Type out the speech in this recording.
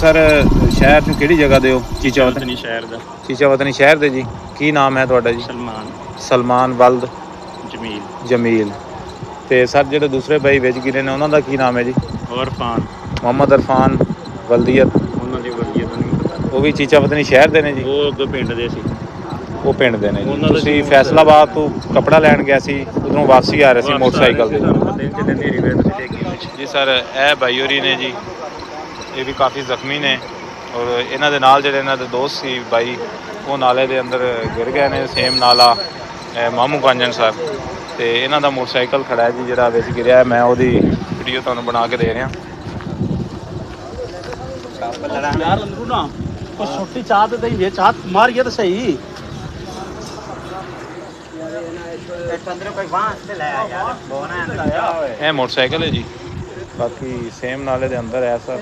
Sir ਸ਼ਹਿਰ ਨੂੰ ਕਿਹੜੀ ਜਗ੍ਹਾ ਦੇ ਹੋ? ਚੀਚਾ ਵਤਨੀ ਸ਼ਹਿਰ ਦਾ। ਚੀਚਾ ਵਤਨੀ ਸ਼ਹਿਰ ਦੇ ਜੀ। ਕੀ ਨਾਮ ਹੈ ਤੁਹਾਡਾ ਜੀ? ਸਲਮਾਨ। ਸਲਮਾਨ ਵਲਦ ਜਮੀਲ। ਜਮੀਲ। ਤੇ ਸਰ ਜਿਹੜੇ ਦੂਸਰੇ ਬਾਈ ਵਿੱਚ ਗਿਰੇ ਨੇ ਉਹਨਾਂ ਦਾ ਕੀ ਨਾਮ ਹੈ ਜੀ? ਇਰਫਾਨ। ਮੁਹੰਮਦ ਇਰਫਾਨ। ਵਲਦੀਅਤ? ਉਹਨਾਂ ਦੀ ਵਲੀਅਤ ਨਹੀਂ ਪਤਾ। ਉਹ ਵੀ ਚੀਚਾ ਵਤਨੀ ਸ਼ਹਿਰ ਦੇ ਨੇ ਜੀ? ਉਹ ਅੱਗੇ ਪਿੰਡ ਦੇ ਸੀ। ਉਹ ਪਿੰਡ ਦੇ ਨੇ ਜੀ। ਉਹਨਾਂ ਦਾ ਤੁਸੀਂ ਜੂਸ ਫੈਸਲਾਬਾਦ ਤੋਂ ਕੱਪੜਾ ਲੈਣ ਗਿਆ ਸੀ, ਉਧਰੋਂ ਵਾਪਸੀ ਆ ਰਹੇ ਸੀ ਮੋਟਰਸਾਈਕਲ ਤੇ? ਤੁਹਾਨੂੰ ਪਤਾ ਨਹੀਂ ਚੱਲਿਆ, ਨੇਰੀ ਵੇਦ ਸੀ ਡੇਗੀ ਵਿੱਚ। ਜੀ ਸਰ ਇਹ ਬਾਈ ਹੋਰੀ ਨੇ ਜੀ, ਇਹ ਵੀ ਕਾਫੀ ਜ਼ਖਮੀ ਨੇ ਔਰ ਇਹਨਾਂ ਦੇ ਨਾਲ ਜਿਹੜੇ ਇਹਨਾਂ ਦੇ ਦੋਸਤ ਸੀ ਬਾਈ, ਉਹ ਨਾਲੇ ਦੇ ਅੰਦਰ ਗਿਰ ਗਏ ਨੇ। ਸੇਮ ਨਾਲਾ ਮਾਮੂ ਕਾਂਜਨ ਸਰ। ਤੇ ਇਹਨਾਂ ਦਾ ਮੋਟਰਸਾਈਕਲ ਖੜਾ ਹੈ ਜੀ ਜਿਹੜਾ ਵਿੱਚ ਗਿਰਿਆ। ਮੈਂ ਉਹਦੀ ਵੀਡੀਓ ਤੁਹਾਨੂੰ ਬਣਾ ਕੇ ਦੇ ਰਿਹਾ। यार अंदरू ना कोई छोटी चाह दे दे, चाह मार गया तो सही। ਇਹ ਮੋਟਰਸਾਈਕਲ ਹੈ ਜੀ, ਬਾਕੀ ਸੇਮ ਨਾਲੇ ਦੇ ਅੰਦਰ ਹੈ ਸਰ।